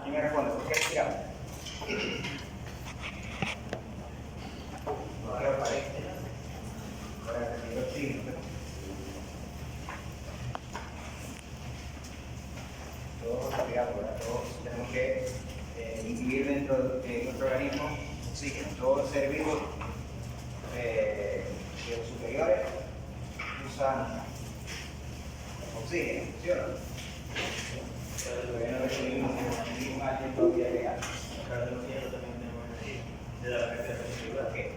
¿Quién me responde? ¿Por qué respiramos? Ahora aparece. Para recibir oxígeno. Todos respiramos, ¿verdad? Todos tenemos que incluir dentro de nuestro organismo oxígeno. Todos los seres vivos de los superiores usan oxígeno, ¿sí o no? Todavía no recibimos alguien todavía legal. Okay.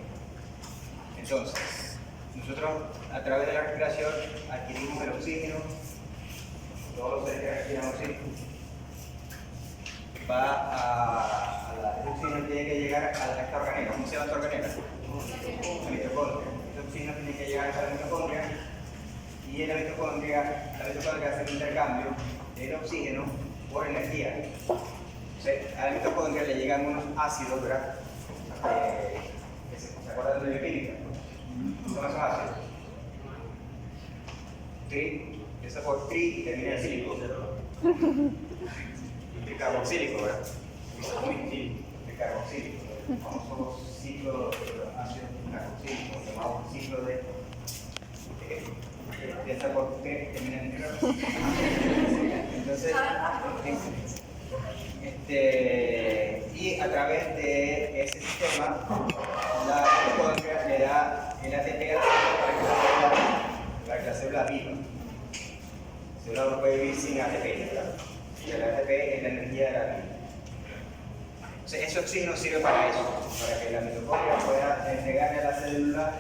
Entonces, nosotros a través de la respiración adquirimos el oxígeno. Todos los seres que respiran oxígeno el oxígeno tiene que llegar a esta organela. ¿Cómo se llama esta organela? La mitocondria. Este oxígeno tiene que llegar a la mitocondria y en la mitocondria hace el intercambio del oxígeno por energía. Entonces, a la mitocondria le llegan unos ácidos, ¿verdad? ¿Se acuerdan de bioquímica? ¿Cómo son esos ácidos? Tri, empieza por tri y termina en sílico. Tricarboxílico, ¿verdad? Tricarboxílico. El famoso ciclo de ácido tricarboxílico, llamado ciclo de empieza por tri y termina en tricarboxílico. Entonces, y a través de ese sistema, la mitocondria le da el ATP para que la célula viva. La célula no puede vivir sin ATP, ¿verdad? Y el ATP es la energía de la vida. Entonces, ese oxígeno sirve para eso, para que la mitocondria pueda entregarle a la célula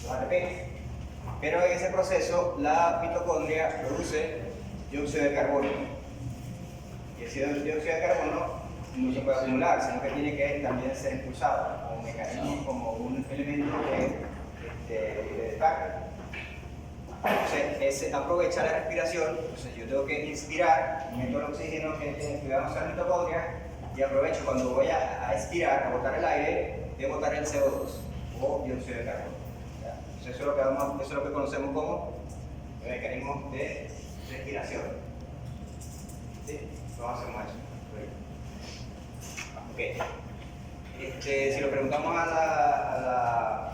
los ATP. Pero en ese proceso, la mitocondria produce dióxido de carbono. Y ese dióxido de carbono no se puede acumular, sino que tiene que también ser impulsado como un mecanismo, como un elemento de descarga. Entonces, aprovecha la respiración. Entonces, yo tengo que inspirar, meto el oxígeno que vamos a la mitocondria y aprovecho cuando voy a expirar, a botar el aire, de botar el CO2 o dióxido de carbono. Entonces, eso es lo que conocemos como el mecanismo de respiración. ¿Sí? Vamos a hacer más. Okay. Si lo preguntamos a la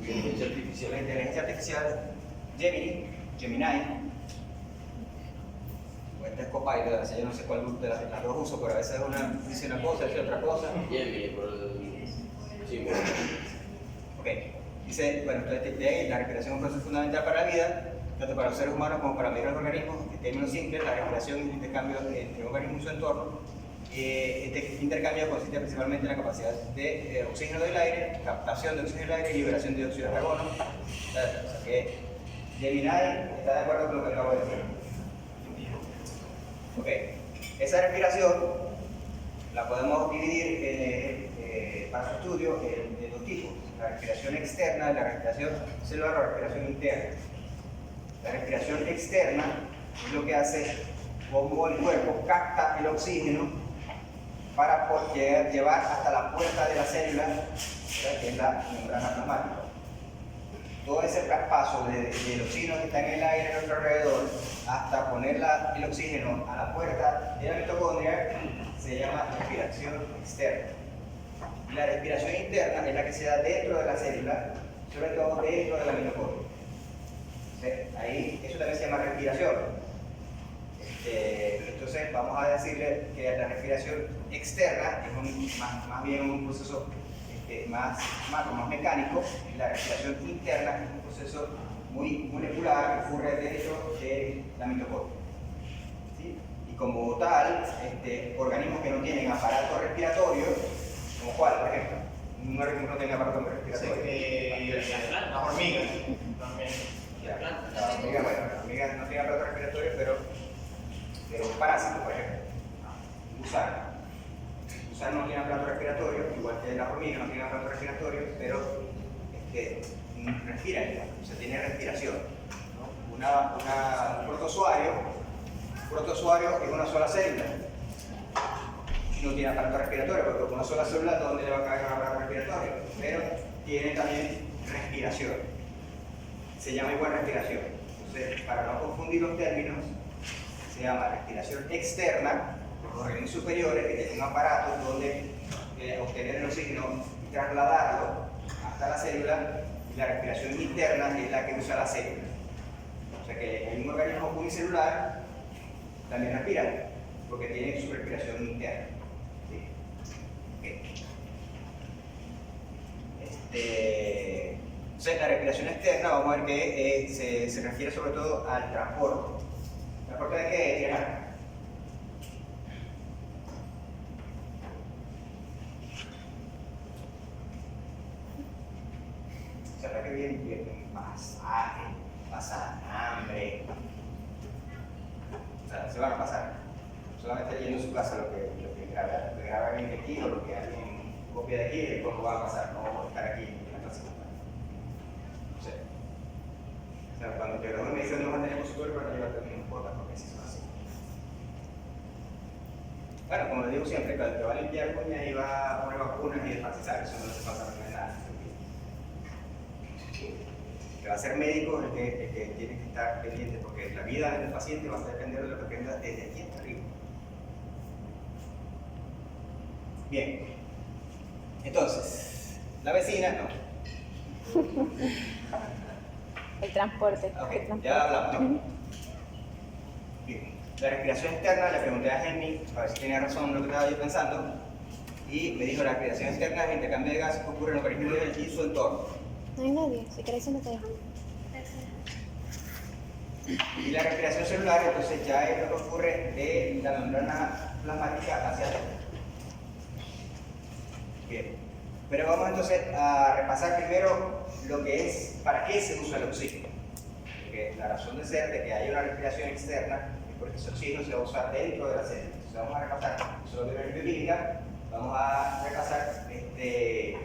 inteligencia artificial, Gemini, o este es Copilot, así yo no sé cuál de las dos uso, pero a veces dice una cosa, dice otra cosa. Gemini, por el símbolo. Ok, dice, bueno, entonces de ahí la respiración es un proceso fundamental para la vida, tanto para los seres humanos como para medir los organismos. En términos simples, la respiración es un intercambio entre un organismo y su entorno. Este intercambio consiste principalmente en la capacidad de oxígeno del aire, captación de oxígeno del aire y liberación de dióxido de carbono. O sea que Gemini está de acuerdo con lo que acabo de decir. Ok, esa respiración la podemos dividir para su estudio en dos tipos: la respiración externa y la respiración celular o la respiración interna. La respiración externa es lo que hace como el cuerpo capta el oxígeno para poder llevar hasta la puerta de la célula, que es la membrana plasmática. Todo ese traspaso del oxígeno que está en el aire a nuestro alrededor hasta poner el oxígeno a la puerta de la mitocondria se llama respiración externa. Y la respiración interna es la que se da dentro de la célula, sobre todo dentro de la mitocondria. Ahí, eso también se llama respiración. Entonces vamos a decirle que la respiración externa es más bien un proceso más mecánico, y la respiración interna es un proceso muy molecular que ocurre dentro de la mitocondria. ¿Sí? Y como tal, organismos que no tienen aparato respiratorio, como cuál, por ejemplo, un organismo que no tenga aparato respiratorio. Las hormigas. Las hormigas no tienen aparato respiratorio, pero un parásito, por ejemplo, un gusano. El gusano no tiene aparato respiratorio, igual que la hormiga no tiene aparato respiratorio, pero respira, o sea, tiene respiración. ¿No? Un protozoario es una sola célula. No tiene aparato respiratorio, porque con una sola célula, ¿dónde le va a caer un aparato respiratorio? Pero tiene también respiración. Se llama igual respiración. Entonces, para no confundir los términos, se llama respiración externa los organismos superiores que tienen un aparato donde obtener el oxígeno y trasladarlo hasta la célula, y la respiración interna es la que usa la célula. O sea que en un organismo unicelular también respira, porque tiene su respiración interna. ¿Sí? Okay. Entonces, la respiración externa, vamos a ver que se refiere sobre todo al transporte. ¿Transporte de qué, Diana? ¿Será que viene pasaje, pasan hambre? O sea, se van a pasar. Solamente leyendo en su casa lo que graba alguien de aquí o lo que alguien copia de aquí y después lo va a pasar, no estar aquí en la clase. O sea, cuando te gradúes me dicen no vas a tener consultorio para no llevarte a ningún podcast, porque así son así. Bueno, como les digo siempre, cuando te va a limpiar coña y va a poner vacunas y desparasizar, eso no hace falta no es nada. Que va a ser médico el que tiene que estar pendiente, porque la vida del paciente va a depender de lo que aprenda desde aquí hasta arriba. Bien, entonces, la vecina no. El transporte. Ok, ya hablamos, ¿no? Bien, la respiración externa, le pregunté a Henry, a ver si tenía razón en lo que estaba yo pensando, y me dijo la respiración externa es el intercambio de gases que ocurre en los organismos y su entorno. No hay nadie, si querés no te dejo. Y la respiración celular, entonces ya es lo que ocurre de la membrana plasmática hacia adentro. Bien, pero vamos entonces a repasar primero lo que es, para qué se usa el oxígeno. Porque la razón de ser de que haya una respiración externa es porque ese oxígeno se va a usar dentro de la célula. Entonces vamos a repasar, solo de bioquímica, vamos a repasar de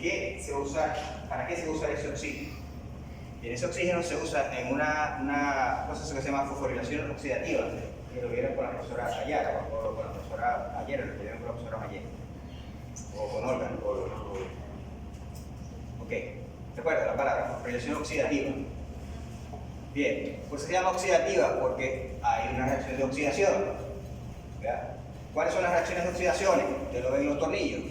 qué se usa, para qué se usa ese oxígeno. Bien, ese oxígeno se usa en un proceso que se llama fosforilación oxidativa, que lo vieron con la profesora Ayala, o con la profesora Ayer, lo vieron con la profesora Ayer, o con Olga. Ok, recuerda la palabra fosforilación oxidativa. Bien, pues se llama oxidativa porque hay una reacción de oxidación. ¿Verdad? ¿Cuáles son las reacciones de oxidación? Ustedes lo ven en los tornillos,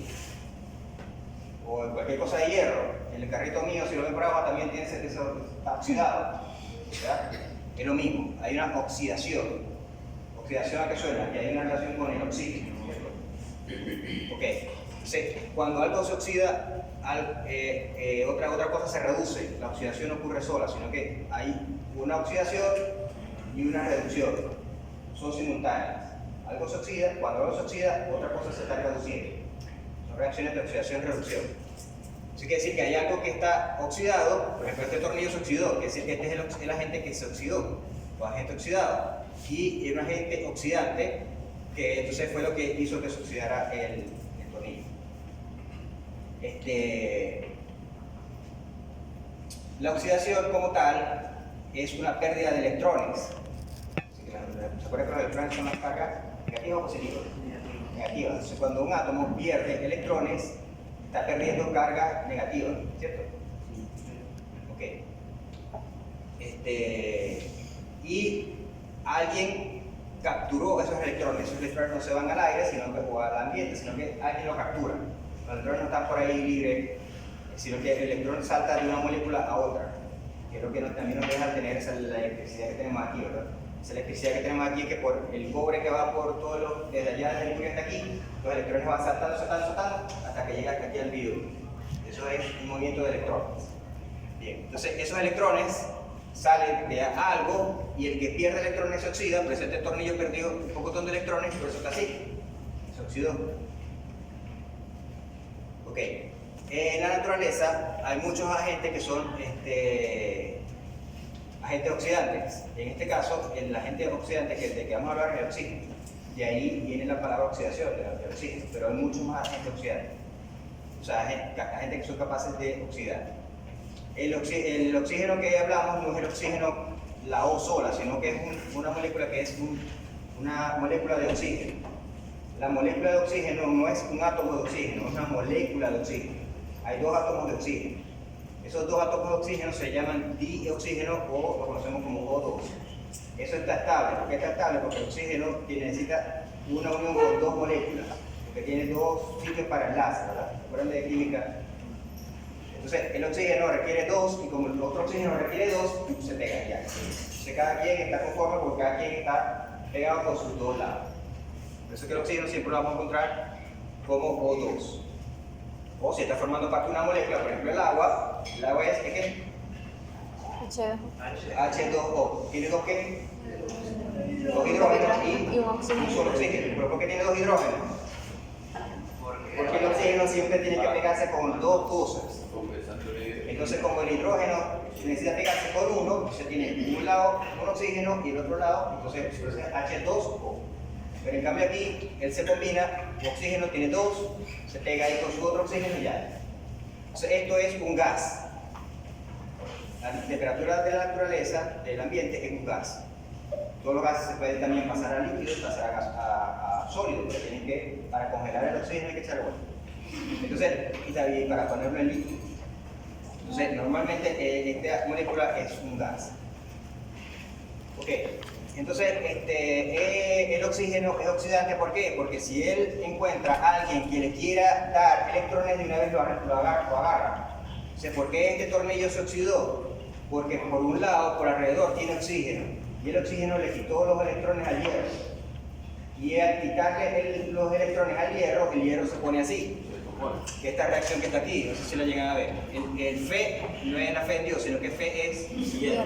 o en cualquier cosa de hierro. En el carrito mío, si lo ven por abajo, también tiene ese está oxidado. ¿Verdad? Es lo mismo, hay una oxidación. ¿Oxidación a qué suena? Que hay una relación con el oxígeno. Ok, entonces, cuando algo se oxida, otra cosa se reduce. La oxidación no ocurre sola, sino que hay una oxidación y una reducción. Son simultáneas. Algo se oxida, cuando algo se oxida, otra cosa se está reduciendo. Son reacciones de oxidación-reducción. Eso quiere decir que hay algo que está oxidado, por ejemplo, este tornillo se oxidó, quiere decir que este es el agente que se oxidó, o agente oxidado. Y un agente oxidante, que entonces fue lo que hizo que se oxidara el tornillo. La oxidación como tal es una pérdida de electrones. ¿Se acuerdan que los electrones son las cargas negativas o positivas? Negativas. Entonces, cuando un átomo pierde electrones, está perdiendo carga negativa, ¿cierto? Ok. Y alguien capturó esos electrones no se van al aire o al ambiente, sino que alguien lo captura. Los electrones no están por ahí libres, sino que el electrón salta de una molécula a otra, que es lo que también nos deja tener la electricidad que tenemos aquí, ¿verdad? Esa electricidad que tenemos aquí es que por el cobre que va por todos los, desde allá desde el núcleo hasta aquí, los electrones van saltando hasta que llega aquí al vidrio. Eso es un movimiento de electrones. Bien, entonces esos electrones salen de algo y el que pierde electrones se oxida, por eso este tornillo perdió un pocotón de electrones y por eso está así, se oxidó. Ok, en la naturaleza hay muchos agentes que son agentes oxidantes. En este caso, el agente oxidante de que vamos a hablar es el oxígeno. De ahí viene la palabra oxidación del oxígeno, pero hay muchos más agentes oxidantes. O sea, agentes que son capaces de oxidar. El oxígeno que hablamos no es el oxígeno, la O sola, sino que es una molécula que es una molécula de oxígeno. La molécula de oxígeno no es un átomo de oxígeno, es una molécula de oxígeno. Hay dos átomos de oxígeno. Esos dos átomos de oxígeno se llaman dioxígeno o lo conocemos como O2. Eso está estable. ¿Por qué está estable? Porque el oxígeno necesita una unión con dos moléculas, porque tiene dos sitios para enlace, ¿verdad? ¿Recuerdan de química? Entonces, el oxígeno requiere dos, y como el otro oxígeno requiere dos, se pegan ya. Entonces, cada quien está conforme porque cada quien está pegado con sus dos lados. Por eso que el oxígeno siempre lo vamos a encontrar como O2. O si está formando parte de una molécula, por ejemplo el agua es ¿qué? H2O. ¿Tiene dos qué? Dos hidrógenos y un solo oxígeno. ¿Pero por qué tiene dos hidrógenos? Porque el oxígeno siempre tiene que pegarse con dos cosas. Entonces, como el hidrógeno necesita pegarse con uno, entonces tiene un lado un oxígeno y el otro lado, entonces H2O. Pero en cambio aquí, él se combina, el oxígeno tiene dos, se pega ahí con su otro oxígeno y ya. Entonces, esto es un gas. La temperatura de la naturaleza, del ambiente, es un gas. Todos los gases se pueden también pasar a líquidos, pasar a sólidos, pero tienen que, para congelar el oxígeno hay que echar agua. Entonces, y también para ponerlo en líquido. Entonces, normalmente esta molécula es un gas. Ok, entonces el oxígeno es oxidante, ¿por qué? Porque si él encuentra a alguien que le quiera dar electrones, de una vez lo agarra. O sea, ¿por qué este tornillo se oxidó? Porque por un lado, por alrededor, tiene oxígeno, y el oxígeno le quitó los electrones al hierro. Y al quitarle los electrones al hierro, el hierro se pone así. Esta reacción que está aquí, no sé si la llegan a ver. El Fe no es la fe en Dios, sino que Fe es hierro.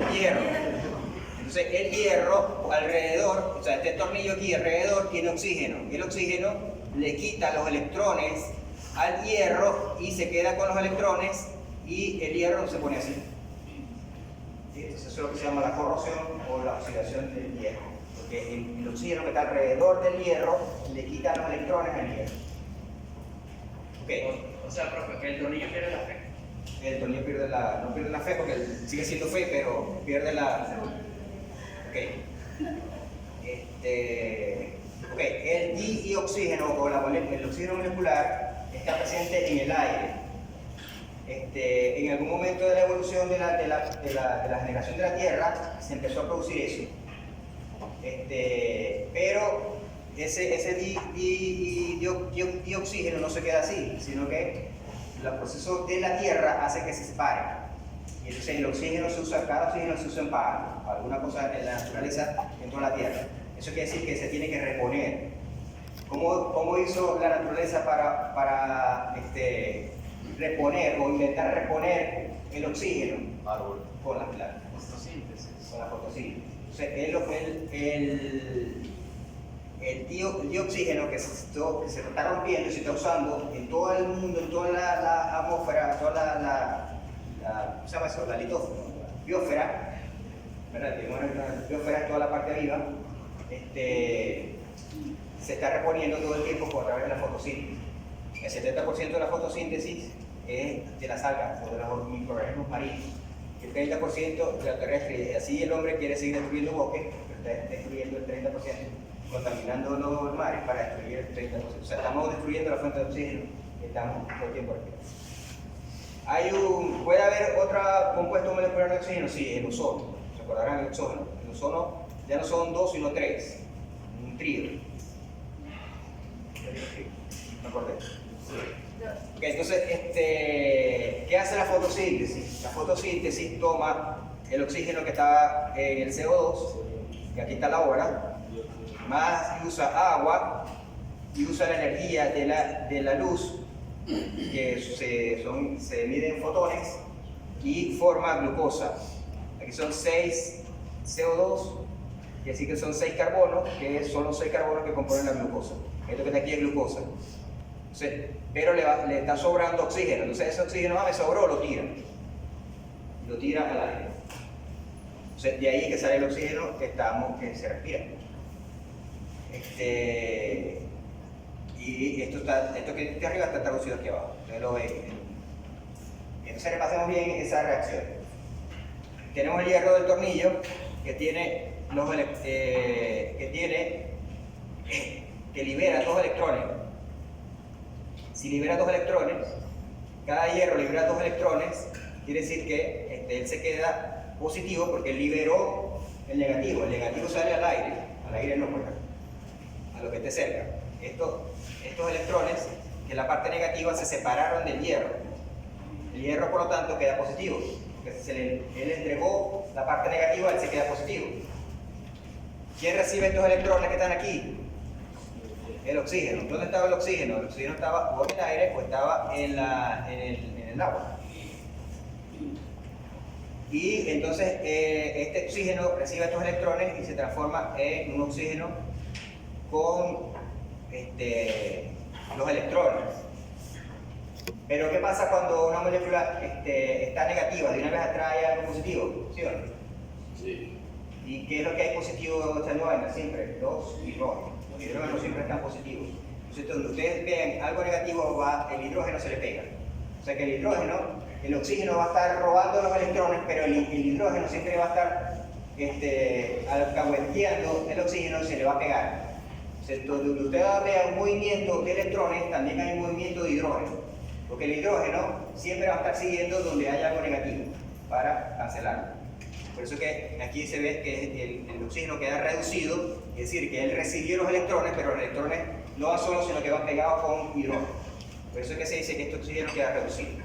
Entonces el hierro alrededor, o sea, este tornillo aquí alrededor tiene oxígeno. Y el oxígeno le quita los electrones al hierro y se queda con los electrones y el hierro se pone así. Entonces eso es lo que se llama la corrosión o la oxidación del hierro. Porque el oxígeno que está alrededor del hierro le quita los electrones al hierro. Okay. O sea, profe, que el tornillo pierde la fe. El tornillo no pierde la fe porque sigue siendo fe, pero pierde la... Ok. El dioxígeno o el oxígeno molecular está presente en el aire. En algún momento de la evolución de la generación de la Tierra se empezó a producir eso. Pero ese dioxígeno no se queda así, sino que el proceso de la Tierra hace que se separe. Y entonces el oxígeno se usa, cada oxígeno se usa en para alguna cosa en la naturaleza, en toda la Tierra. Eso quiere decir que se tiene que reponer. ¿Cómo hizo la naturaleza para reponer o intentar reponer el oxígeno? Con las plantas. Con la fotosíntesis. Entonces, el dioxígeno que se está rompiendo y se está usando en todo el mundo, en toda la atmósfera, toda ¿cómo se llama eso? La litósfera, la biosfera, ¿verdad? La biosfera es toda la parte arriba, se está reponiendo todo el tiempo a través de la fotosíntesis. El 70% de la fotosíntesis es de las algas o de los microorganismos marinos, y el 30% de la terrestre. Y así el hombre quiere seguir destruyendo bosques, pero está destruyendo el 30%. Contaminando los mares para destruir el 30%. O sea, estamos destruyendo la fuente de oxígeno que estamos todo el tiempo aquí. ¿Puede haber otro compuesto molecular de oxígeno? Sí, el ozono. ¿Se acordarán del ozono? El ozono ya no son dos, sino tres. Un trío. ¿Me acordé? Okay, entonces, ¿qué hace la fotosíntesis? La fotosíntesis toma el oxígeno que está en el CO2, que aquí está la hora, más usa agua y usa la energía de la luz, que se mide en fotones, y forma glucosa. Aquí son 6 CO2, y así que son 6 carbonos, que son los 6 carbonos que componen la glucosa. Esto que está aquí es glucosa. Entonces, pero le está sobrando oxígeno. Entonces ese oxígeno me sobró, lo tira. Lo tira al aire. Entonces, de ahí que sale el oxígeno que se respira. Y esto que está arriba está traducido aquí abajo. Ustedes lo ven. Entonces repasemos bien esa reacción. Tenemos el hierro del tornillo que libera 2 electrones. Si libera 2 electrones, cada hierro libera 2 electrones, quiere decir que él se queda positivo porque él liberó el negativo. El negativo sale al aire no, pues, lo que esté cerca. Estos electrones, que es la parte negativa, se separaron del hierro. El hierro, por lo tanto, queda positivo. Porque él entregó la parte negativa, él se queda positivo. ¿Quién recibe estos electrones que están aquí? El oxígeno. ¿Dónde estaba el oxígeno? El oxígeno estaba o en el aire o estaba en el agua. Y entonces este oxígeno recibe estos electrones y se transforma en un oxígeno con los electrones. Pero ¿qué pasa cuando una molécula está negativa? De una vez atrae algo positivo, ¿sí o no? Sí. ¿Y qué es lo que hay positivo esta vaina? Siempre, los hidrógenos. Los hidrógenos siempre están positivos. Entonces, cuando ustedes ven algo negativo, el hidrógeno se le pega. O sea que el hidrógeno, el oxígeno va a estar robando los electrones, pero el hidrógeno siempre va a estar alcahueteando el oxígeno y se le va a pegar. O sea, donde usted vea un movimiento de electrones, también hay un movimiento de hidrógeno. Porque el hidrógeno siempre va a estar siguiendo donde hay algo negativo para cancelarlo. Por eso que aquí se ve que el oxígeno queda reducido, es decir, que él recibió los electrones, pero los electrones no van solos, sino que van pegados con hidrógeno. Por eso es que se dice que este oxígeno queda reducido. De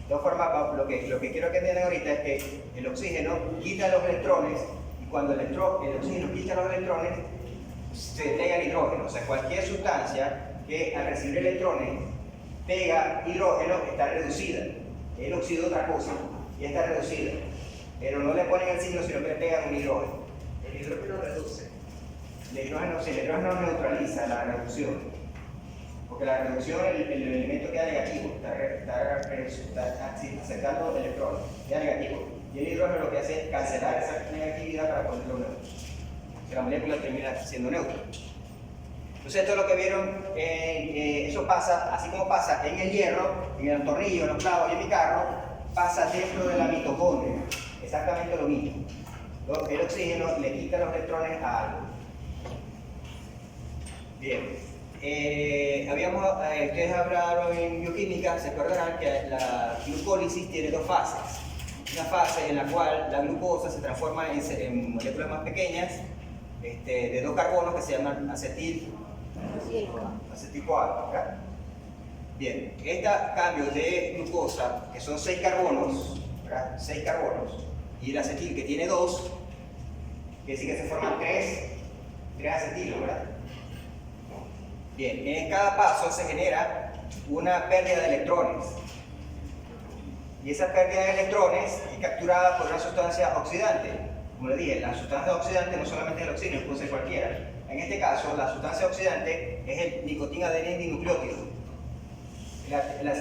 todas formas, lo que quiero que entiendan ahorita es que el oxígeno quita los electrones, y cuando el oxígeno quita los electrones, se pega el hidrógeno. O sea, cualquier sustancia que al recibir electrones pega hidrógeno está reducida. Él oxida otra cosa y está reducida. Pero no le ponen el signo, sino que le pegan un hidrógeno. El hidrógeno reduce. El hidrógeno neutraliza la reducción. Porque la reducción, el elemento queda negativo, está aceptando electrones, queda negativo. Y el hidrógeno lo que hace es cancelar esa negatividad para ponerlo neutro. O sea, la molécula termina siendo neutra. Entonces esto es lo que vieron, eso pasa, así como pasa en el hierro, en el tornillo, en los clavos y en mi carro, pasa dentro de la mitocondria. Exactamente lo mismo. El oxígeno le quita los electrones a algo. Bien. Ustedes hablaron en bioquímica, se acordarán que la glucólisis tiene dos fases. Una fase en la cual la glucosa se transforma en moléculas más pequeñas de dos carbonos que se llaman acetil-CoA, ¿verdad? Bien, este cambio de glucosa, que son 6 carbonos, ¿verdad? 6 carbonos, y el acetil que tiene 2, quiere decir que se forman 3 acetilos, ¿verdad? Bien, en cada paso se genera una pérdida de electrones. Y esa pérdida de electrones es capturada por una sustancia oxidante. Como les dije, la sustancia oxidante no solamente es el oxígeno, puede ser cualquiera. En este caso, la sustancia oxidante es el nicotina-adenina dinucleótido.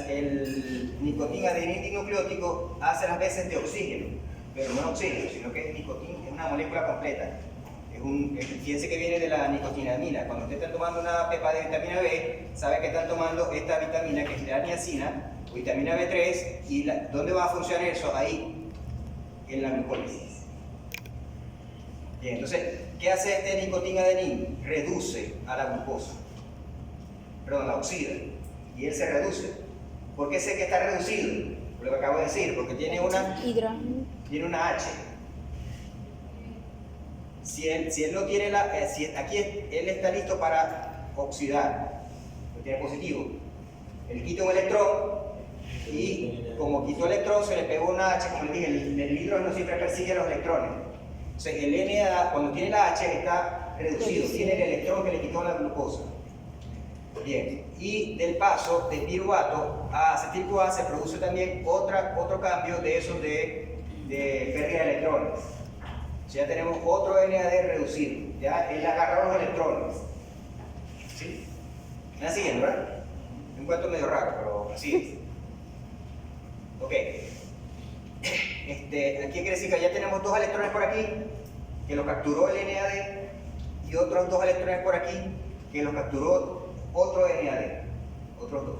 El nicotina-adenina dinucleótido hace las veces de oxígeno, pero no es oxígeno, sino que es nicotina, es una molécula completa. Fíjense que viene de la nicotinamina. Cuando usted está tomando una pepa de vitamina B, sabe que están tomando esta vitamina que es la niacina, o vitamina B3, y ¿dónde va a funcionar eso? Ahí, en la glucólisis. Bien, entonces, ¿qué hace este nicotina-adenin? Reduce a la glucosa, perdón, la oxida, y él se reduce. ¿Por qué sé que está reducido? Por lo que acabo de decir, porque tiene una H. Si él no tiene aquí él está listo para oxidar, porque tiene positivo. Él quita un electrón y como quitó el electrón se le pegó una H, como les dije, el hidrógeno siempre persigue a los electrones. Entonces el Na, cuando tiene la H, está reducido, tiene el electrón que le quitó la glucosa. Bien, y del paso de piruvato a acetil-CoA se produce también otro cambio de esos de pérdida de electrones. Ya tenemos otro NAD reducido, ya él agarró los electrones. ¿Sí? ¿Me siguen, siguiendo, verdad? Es un cuento medio raro, pero así es. Ok. Aquí quiere decir que ya tenemos 2 electrones por aquí, que los capturó el NAD, y otros 2 electrones por aquí, que los capturó otro NAD. Otros 2.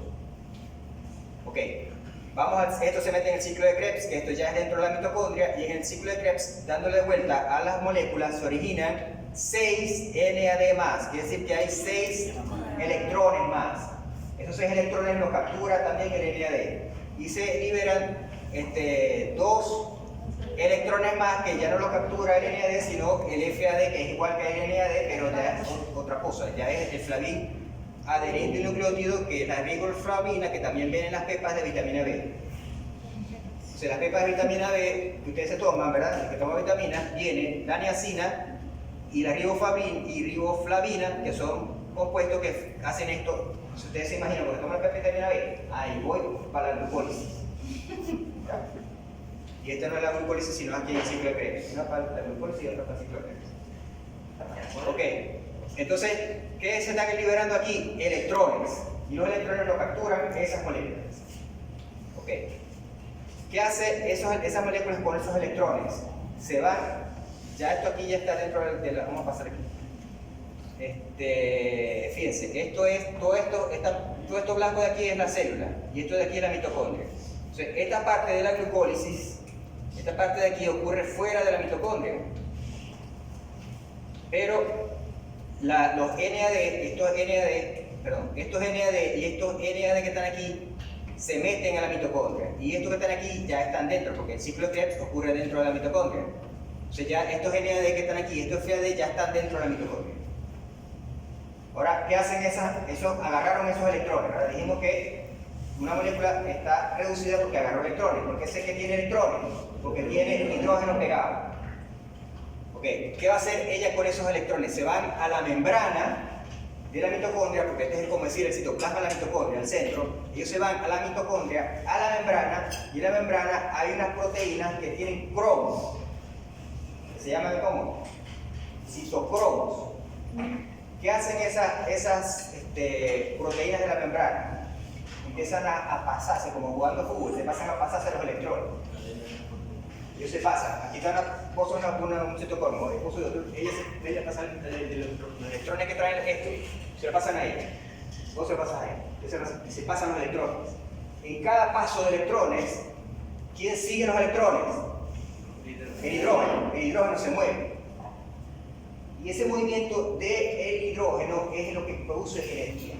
Ok. Esto se mete en el ciclo de Krebs, que esto ya es dentro de la mitocondria, y en el ciclo de Krebs, dándole vuelta a las moléculas, se originan 6 NAD más, quiere decir que hay 6 electrones más. Esos 6 electrones los captura también el NAD, y se liberan 2 electrones más que ya no lo captura el NAD, sino el FAD, que es igual que el NAD, pero ya es otra cosa, ya es el flavín adherente nucleótido, que es la riboflavina, que también viene en las pepas de vitamina B. O sea, las pepas de vitamina B que ustedes se toman, ¿verdad? Los que toman vitaminas, vienen la niacina y la riboflavina, que son compuestos que hacen esto. Si ustedes se imaginan, cuando toman la pepa de vitamina B, ahí voy para la glucólisis. ¿Ya? Y esta no es la glucólisis, sino aquí en el ciclo de Krebs. Una para la glucólisis y otra para el ciclo de Krebs. Ok, entonces, ¿qué se están liberando aquí? Electrones. Y los electrones lo capturan esas moléculas. Ok. ¿Qué hace esas moléculas con esos electrones? Se van, ya esto aquí ya está dentro de la, vamos a pasar aquí. Fíjense, todo esto blanco de aquí es la célula y esto de aquí es la mitocondria. Entonces, esta parte de la glucólisis, esta parte de aquí ocurre fuera de la mitocondria. Pero los NAD, estos NAD y estos NAD que están aquí se meten a la mitocondria y estos que están aquí ya están dentro porque el ciclo de Krebs ocurre dentro de la mitocondria. Entonces ya estos NAD que están aquí, estos FAD ya están dentro de la mitocondria. Ahora, ¿qué hacen agarraron esos electrones? Ahora dijimos que una molécula está reducida porque agarró electrones. ¿Por qué sé que tiene electrones? Porque tiene hidrógeno pegado. Okay. ¿Qué va a hacer ella con esos electrones? Se van a la membrana de la mitocondria, porque este es como decir el citoplasma de la mitocondria, el centro. Ellos se van a la mitocondria, a la membrana, y en la membrana hay unas proteínas que tienen cromos. Se llaman ¿cómo? Citocromos. ¿Qué hacen esas proteínas de la membrana? Empiezan a pasarse, como jugando fútbol, se pasan a pasarse los electrones. Ellos se pasan. Aquí están un citocromo, ellos pasan los electrones que traen esto, se lo pasan a ella. Vos se lo pasas a ella. Se pasan los electrones. En cada paso de electrones, ¿quién sigue los electrones? El hidrógeno. El hidrógeno se mueve. Y ese movimiento del hidrógeno es lo que produce energía.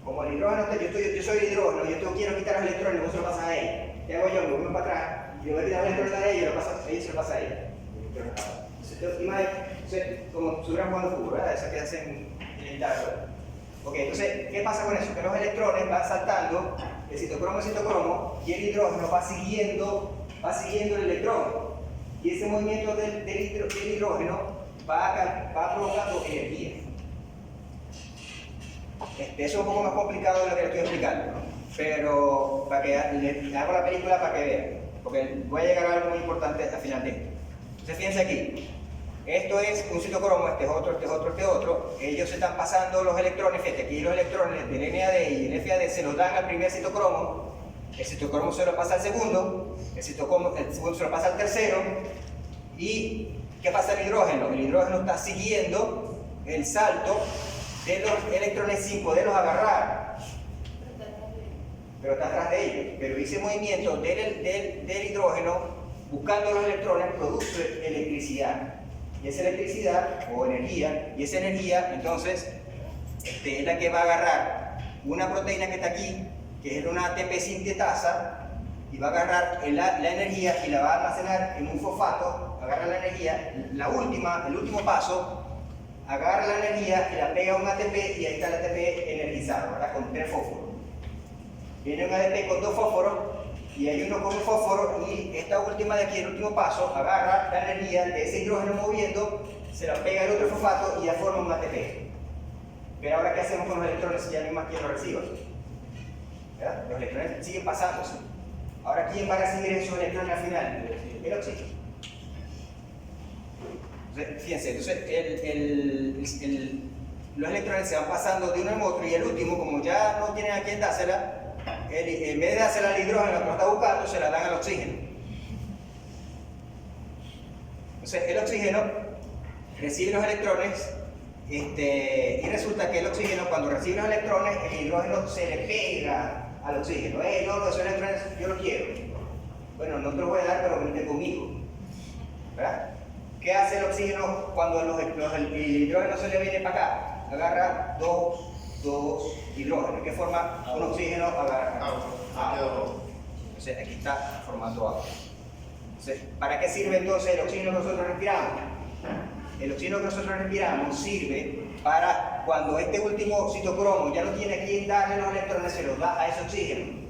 Como el hidrógeno, yo soy el hidrógeno, yo quiero quitar los electrones, vos se lo pasas a ella. ¿Qué hago yo? Me voy para atrás y le voy a quitar los electrones a ella y ella se lo pasa a ella. Entonces, como si estuvieran jugando fútbol, ¿verdad? Eso que hacen en el teatro. Ok, entonces, ¿qué pasa con eso? Que los electrones van saltando de citocromo a citocromo y el hidrógeno va siguiendo el electrón. Y ese movimiento del hidrógeno va provocando energía. Eso es un poco más complicado de lo que le estoy explicando, ¿no? Pero para que le hago la película para que vean, porque voy a llegar a algo muy importante al final de esto. Entonces fíjense aquí, esto es un citocromo, este es otro, ellos se están pasando los electrones, fíjate, aquí los electrones del NAD y el FAD se los dan al primer citocromo, el citocromo se lo pasa al segundo, el segundo se lo pasa al tercero, y ¿qué pasa al hidrógeno? El hidrógeno está siguiendo el salto de los electrones sin poderlos agarrar, pero está atrás de ellos. Pero ese movimiento del hidrógeno buscando los electrones produce electricidad, y esa electricidad o energía, y esa energía entonces es la que va a agarrar una proteína que está aquí, que es una ATP sintetasa, y va a agarrar la energía y la va a almacenar en un fosfato, agarra la energía, el último paso, agarra la energía y la pega a un ATP y ahí está el ATP energizado, ¿verdad? Con 3 fósforos. Viene un ATP con 2 fósforos y hay uno con un fósforo y esta última de aquí, el último paso, agarra la energía de ese hidrógeno moviendo, se la pega al otro fosfato y ya forma un ATP. Pero ahora, ¿qué hacemos con los electrones si ya no hay más quien los reciba? ¿Verdad? Los electrones siguen pasándose. Ahora, ¿quién va a recibir esos electrones al final? El oxígeno. Entonces, fíjense, los electrones se van pasando de uno en otro y el último, como ya no tienen a quién dársela, en vez de dársela al hidrógeno que lo está buscando, se la dan al oxígeno. Entonces, el oxígeno recibe los electrones y resulta que el oxígeno, cuando recibe los electrones, el hidrógeno se le pega al oxígeno. No, esos electrones yo los quiero. Bueno, no te los voy a dar, pero venite conmigo. ¿Verdad? ¿Qué hace el oxígeno cuando el hidrógeno se le viene para acá? Agarra dos hidrógenos. ¿Qué forma un oxígeno? Agarra agua. Entonces aquí está formando agua. Entonces, ¿para qué sirve entonces el oxígeno que nosotros respiramos? El oxígeno que nosotros respiramos sirve para cuando este último citocromo ya no tiene a quién darle los electrones, se los da a ese oxígeno.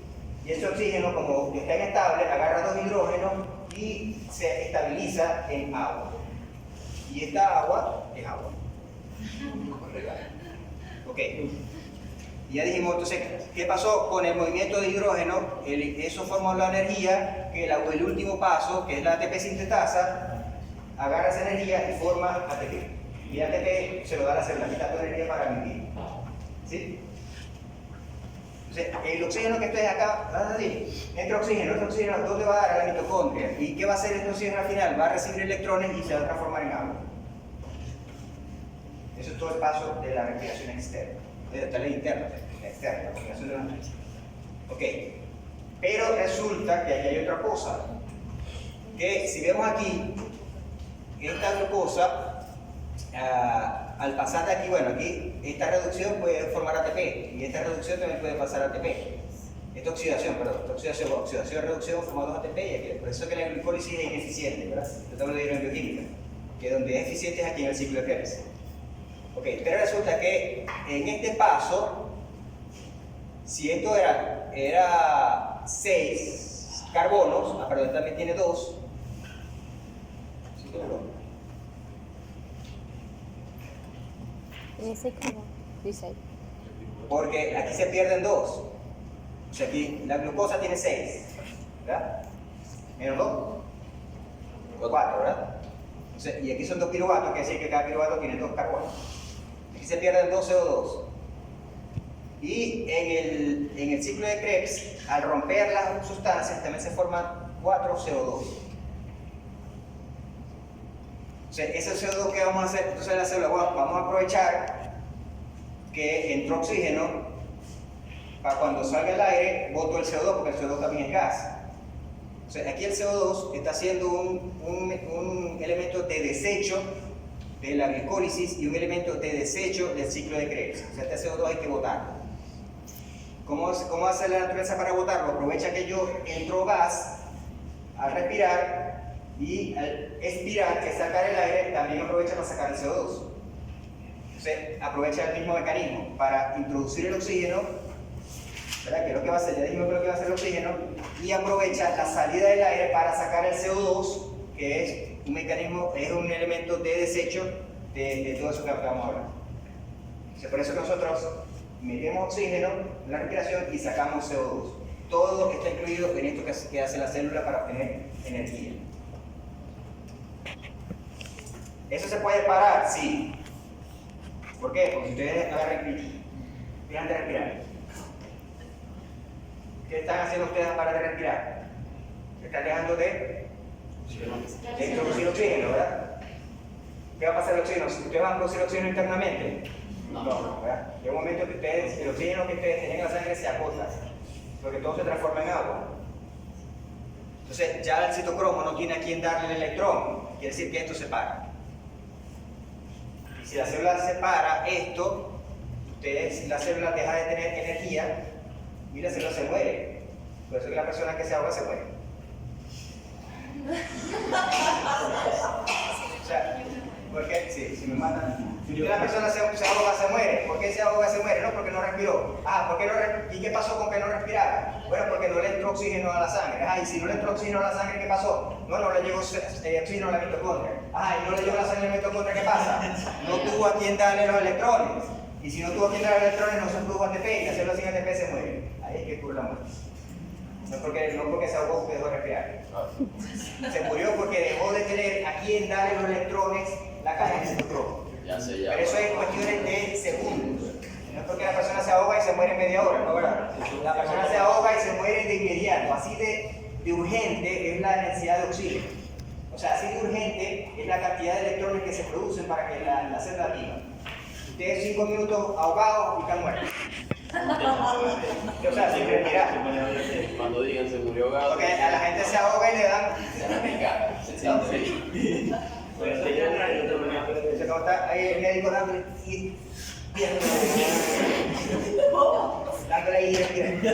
Y ese oxígeno, como está inestable, agarra dos hidrógenos y se estabiliza en agua. Y esta agua es agua. Ok. Y ya dijimos, entonces, ¿qué pasó con el movimiento de hidrógeno? Eso formó la energía que el último paso, que es la ATP sintetasa, agarra esa energía y forma ATP. Y ATP se lo da a la célula, quitando energía para vivir. ¿Sí? Entonces, el oxígeno que está acá, entra oxígeno, este oxígeno, ¿dónde va a dar? A la mitocondria. ¿Y qué va a hacer este oxígeno al final? Va a recibir electrones y se va a transformar en agua. Eso es todo el paso de la respiración externa. De la interna, la externa, la combinación de las tres. Ok, pero resulta que aquí hay otra cosa. Que si vemos aquí, esta glucosa, al pasar de aquí, bueno, aquí esta reducción puede formar ATP y esta reducción también puede pasar ATP. Esta oxidación, reducción forma dos ATP y aquí. Por eso es que la glucólisis es ineficiente, ¿verdad? Estamos de en bioquímica, que donde es eficiente es aquí en el ciclo de Krebs. Ok, pero resulta que en este paso, si esto era 6 carbonos, perdón, también tiene 2. Tiene 6 como 16. Porque aquí se pierden 2. O sea, aquí la glucosa tiene 6, ¿verdad? Menos 2, 4, ¿verdad? Entonces, y aquí son 2 piruvatos, que decir que cada piruvato tiene 2 carbonos. Aquí se pierden 2 CO2. Y en el ciclo de Krebs, al romper las sustancias, también se forman 4 CO2. O sea, ese CO2 que vamos a hacer, entonces la célula, vamos a aprovechar que entró oxígeno para cuando salga el aire, boto el CO2, porque el CO2 también es gas. O sea, aquí el CO2 está siendo un elemento de desecho de la glicólisis y un elemento de desecho del ciclo de Krebs. O sea, este CO2 hay que botarlo. ¿Cómo hace la naturaleza para botarlo? Aprovecha que entró gas al respirar y al expirar, que es sacar el aire, también aprovecha para sacar el CO2. Entonces, aprovecha el mismo mecanismo para introducir el oxígeno, ¿verdad? Que es lo que va a hacer, ya dijimos que es lo que va a hacer el oxígeno, y aprovecha la salida del aire para sacar el CO2, que es un mecanismo, es un elemento de desecho de todo eso que vamos a hablar. Entonces, por eso que nosotros metemos oxígeno en la respiración y sacamos CO2. Todo está incluido en esto que hace la célula para obtener energía. ¿Eso se puede parar? Sí. ¿Por qué? Porque si ustedes agarran y dejan de respirar. ¿Qué están haciendo ustedes para de respirar? Se están dejando de introducir oxígeno, ¿verdad? ¿Qué va a pasar el oxígeno? Si ustedes van a producir oxígeno internamente, no, ¿verdad? Llega un momento que el oxígeno que ustedes tienen en la sangre se agota, porque todo se transforma en agua. Entonces ya el citocromo no tiene a quién darle el electrón, quiere decir que esto se para. Y si la célula separa esto, la célula deja de tener energía y la célula se muere. Por eso que la persona que se ahoga se muere. O sea, porque si me matan, si la persona se ahoga, se muere. ¿Por qué se ahoga, se muere? No, porque no respiró. ¿Por qué no respiró? ¿Y qué pasó con que no respirara? Bueno, porque no le entró oxígeno a la sangre. Y si no le entró oxígeno a la sangre, ¿qué pasó? No le llegó oxígeno a la mitocondria. Y no le llegó la sangre a la mitocondria, ¿qué pasa? No tuvo a quien darle los electrones. Y si no tuvo a quien darle los electrones, no se produjo ATP y la célula sin ATP se muere. Ahí es que ocurre la muerte. No porque se ahogó porque dejó de respirar. Se murió porque dejó de tener a quien darle los electrones la cadena de citocromo. Pero eso es cuestiones de segundos. No es porque la persona se ahoga y se muere en media hora, ¿no, verdad? La persona se ahoga y se muere de inmediato. Así de urgente es la necesidad de oxígeno. O sea, así de urgente es la cantidad de electrones que se producen para que la célula viva. Ustedes 5 minutos ahogados y están muertos. O sea, sin respirar. Cuando digan se murió ahogado. Porque a la gente se ahoga y le dan. Se siente feliz. Entonces, como está ahí el médico dándole y dándole ahí y respirando.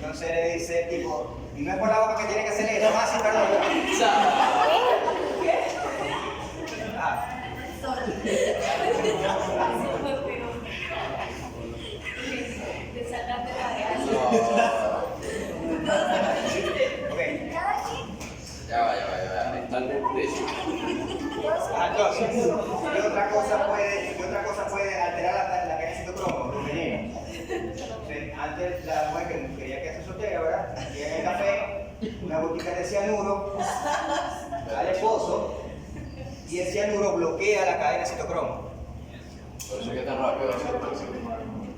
Entonces le dice el tipo, y no es por la boca que tiene que hacer eso, sí, perdón. Ah. Ok. Ya. Está el precio. Entonces, ¿qué otra cosa puede alterar la cadena citocromo? Los venenos. Antes la mujer que quería quedarse soltera, ¿verdad? Llega en el café, una gotita de cianuro al esposo y el cianuro bloquea la cadena citocromo. Por eso es que tan rápido.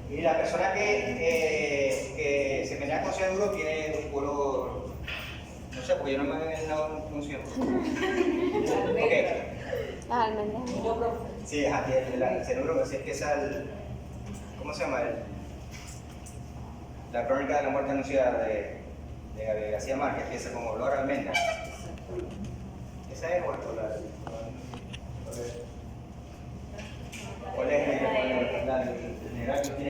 Y la persona que se pelea con cianuro tiene un color, no sé, porque yo no me he dado un cianuro. Ok. Ah, almendra. Sí, el cianuro es que es el, ¿cómo se llama? La crónica de la muerte anunciada de García Márquez, que empieza como olor a almendra. Esa es bueno, ¿cuál es la general que tiene?